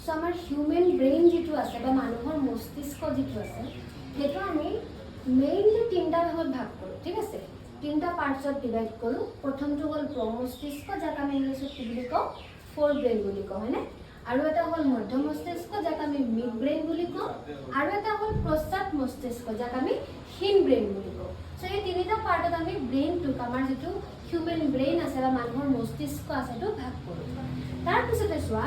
So আমাৰ human brain যিটো আছে বা মানুহৰ মস্তিষ্ক যিটো আছে সেইটো আমি মেইনলি তিনিটা ভাগত ভাগ কৰোঁ, ঠিক আছে? তিনিটা পাৰ্টছত ডিভাইড কৰোঁ। প্ৰথমটো হ'ল প্ৰমস্তিষ্ক, যাক আমি ইংলিছত কি বুলি কওঁ? ফ'ৰ ব্ৰেইন বুলি কওঁ, হয়নে? আৰু এটা হ'ল মধ্য মস্তিষ্ক, যাক আমি মিড ব্ৰেইন বুলি কওঁ, আৰু এটা হ'ল পশ্চাৎ মস্তিষ্ক, যাক আমি হীন ব্ৰেইন বুলি কওঁ। চ' এই তিনিটা পাৰ্টত আমি ব্ৰেইনটোক, আমাৰ যিটো হিউমেন ব্ৰেইন আছে বা মানুহৰ মস্তিষ্ক আছে, সেইটো ভাগ কৰোঁ। তাৰপিছতে চোৱা,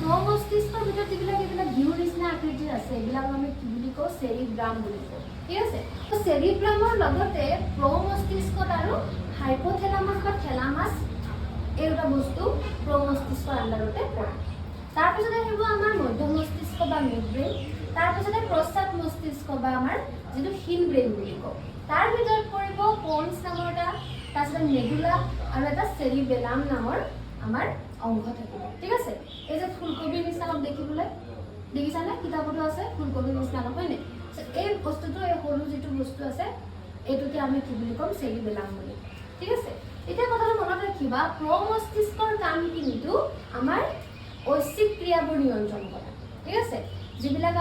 প্ৰমস্তিষ্কৰ ভিতৰত যিবিলাক ঘিউৰ নিচিনা আকৃতিৰ আছে, এইবিলাক আমি কি বুলি কওঁ? চেৰিব্ৰাম বুলি কওঁ, ঠিক আছে? ত' চেৰিব্ৰামৰ লগতে প্ৰমস্তিষ্কত আৰু হাইপথেলামাছ বা থেলামাছ এই দুটা বস্তু প্ৰমস্তিষ্কৰ আণ্ডাৰতে পৰে। তাৰপিছতে আহিব আমাৰ মধ্য মস্তিষ্ক বা মিড ব্ৰেইন, তাৰপিছতে পশ্চাৎ মস্তিষ্ক বা আমাৰ যিটো হীন ব্ৰেইন বুলি কওঁ। তাৰ ভিতৰত পৰিব প'ন্স নামৰ এটা, তাৰপিছতে মেডুলা আৰু এটা চেৰিবেলাম নামৰ আমাৰ অংশ থাকিব, ঠিক আছে? এই যে ফুলকবিৰ নিচিনা অলপ দেখিবলৈ, দেখিছানে? কিতাপতো আছে ফুলকবিৰ নিচিনা অলপ, হয়নে? এই বস্তুটো, এই সৰু যিটো বস্তু আছে, এইটোকে আমি কি বুলি ক'ম? চেৰিবেলাম বুলি, ঠিক আছে? এতিয়া কথাটো মনত ৰাখিবা, প্ৰমস্তিষ্কৰ কাম কিন্তু আমাৰ ঐচ্ছিক ক্ৰিয়াবোৰ নিয়ন্ত্ৰণ কৰা, ঠিক আছে? যিবিলাক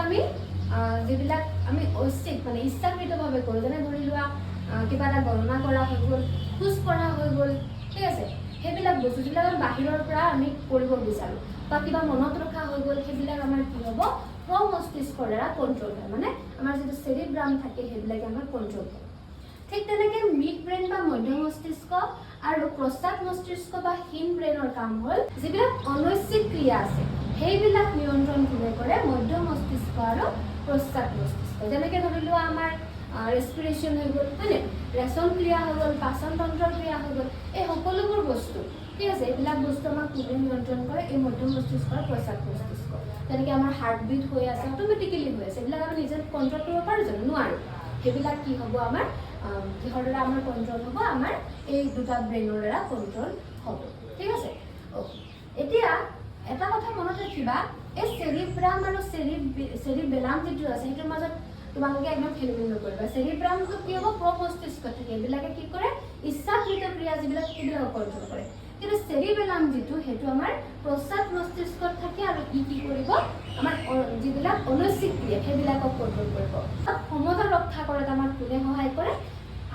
আমি ঐচ্ছিক মানে ইচ্ছাকৃতভাৱে কৰোঁ, যেনে ধৰি লোৱা কিবা এটা গণনা কৰা হৈ গ'ল, খোজ কঢ়া হৈ গ'ল, ঠিক আছে? সেইবিলাক বস্তু যিবিলাক আমি বাহিৰৰ পৰা আমি কৰিব বিচাৰোঁ বা কিবা মনত ৰখা হৈ গ'ল, সেইবিলাক আমাৰ কি হ'ব? প্ৰমস্তিষ্কৰ দ্বাৰা কণ্ট্ৰল হয়, মানে আমাৰ যিটো চেৰিব্ৰাম থাকে সেইবিলাকে আমাৰ কণ্ট্ৰল কৰে। ঠিক তেনেকৈ মিড ব্ৰেইন বা মধ্য মস্তিষ্ক আৰু পশ্চাৎ মস্তিষ্ক বা হীন ব্ৰেইনৰ কাম হ'ল যিবিলাক অনৈচ্ছিক ক্ৰিয়া আছে সেইবিলাক নিয়ন্ত্ৰণ কোনে কৰে? মধ্য মস্তিষ্ক আৰু পশ্চাৎ মস্তিষ্ক। যেনেকৈ ধৰি লোৱা আমাৰ ৰেছপিৰেশ্যন হৈ গ'ল, হয়নে? ৰেচন ক্ৰিয়া হৈ গ'ল, পাচন তন্ত্ৰৰ ক্ৰিয়া হৈ গ'ল, এই সকলোবোৰ বস্তু, ঠিক আছে? এইবিলাক বস্তু আমাক কোনে নিয়ন্ত্ৰণ কৰে? এই মধ্য মস্তিষ্ক আৰু পশ্চাৎ মস্তিষ্ক। যেনেকৈ আমাৰ হাৰ্টবিট হৈ আছে, অট'মেটিকেলি হৈ আছে, এইবিলাক আমি নিজে কণ্ট্ৰল কৰিব পাৰোঁ জানো? নোৱাৰোঁ। সেইবিলাক কি হ'ব? আমাৰ কিহৰ দ্বাৰা আমাৰ কণ্ট্ৰল হ'ব? আমাৰ এই দুটা ব্ৰেইনৰ দ্বাৰা কণ্ট্ৰল হ'ব, ঠিক আছে? অ'কে, এতিয়া এটা কথা মনত ৰাখিবা, এই চেৰিব্ৰাম আৰু চেৰিবেলাম যিটো আছে সেইটোৰ মাজত তোমালোকে একদম খেলিমেলি নকৰিবা। চেৰিব্ৰামটো কি হ'ব? প্ৰমস্তিষ্কত থাকে, এইবিলাকে কি কৰে? ইচ্ছাকৃত ক্ৰিয়া যিবিলাক সেইবিলাকক কণ্ট্ৰল কৰে। কিন্তু চেৰিবেলাম যিটো, সেইটো আমাৰ পশ্চাৎ মস্তিষ্কত থাকে আৰু ই কি কৰিব? আমাৰ যিবিলাক অনৈচ্ছিক ক্ৰিয়া সেইবিলাকক কণ্ট্ৰল কৰিব। সমতা ৰক্ষা কৰাত আমাক কোনে সহায় কৰে?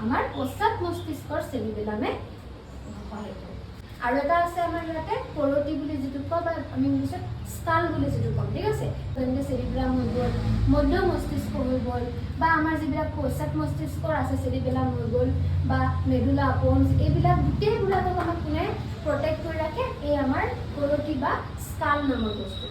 আমাৰ পশ্চাৎ মস্তিষ্কৰ চেৰিবেলামে সহায় কৰে। আৰু এটা আছে আমাৰ ইয়াতে কৰতি বুলি যিটো কওঁ, বা আমি ইংলিছত স্কাল বুলি যিটো কওঁ, ঠিক আছে? যেনেকৈ চেৰিব্ৰাম হৈ গ'ল, মধ্য মস্তিষ্ক হৈ গ'ল, বা আমাৰ যিবিলাক পশ্চাৎ মস্তিষ্কৰ আছে চেৰিবেলাম হৈ গ'ল, বা মেডুলা, প'ন্স, এইবিলাক গোটেইবিলাকক আমাক কোনে প্ৰটেক্ট কৰি ৰাখে? এই আমাৰ কৰতি বা স্কাল নামৰ বস্তু।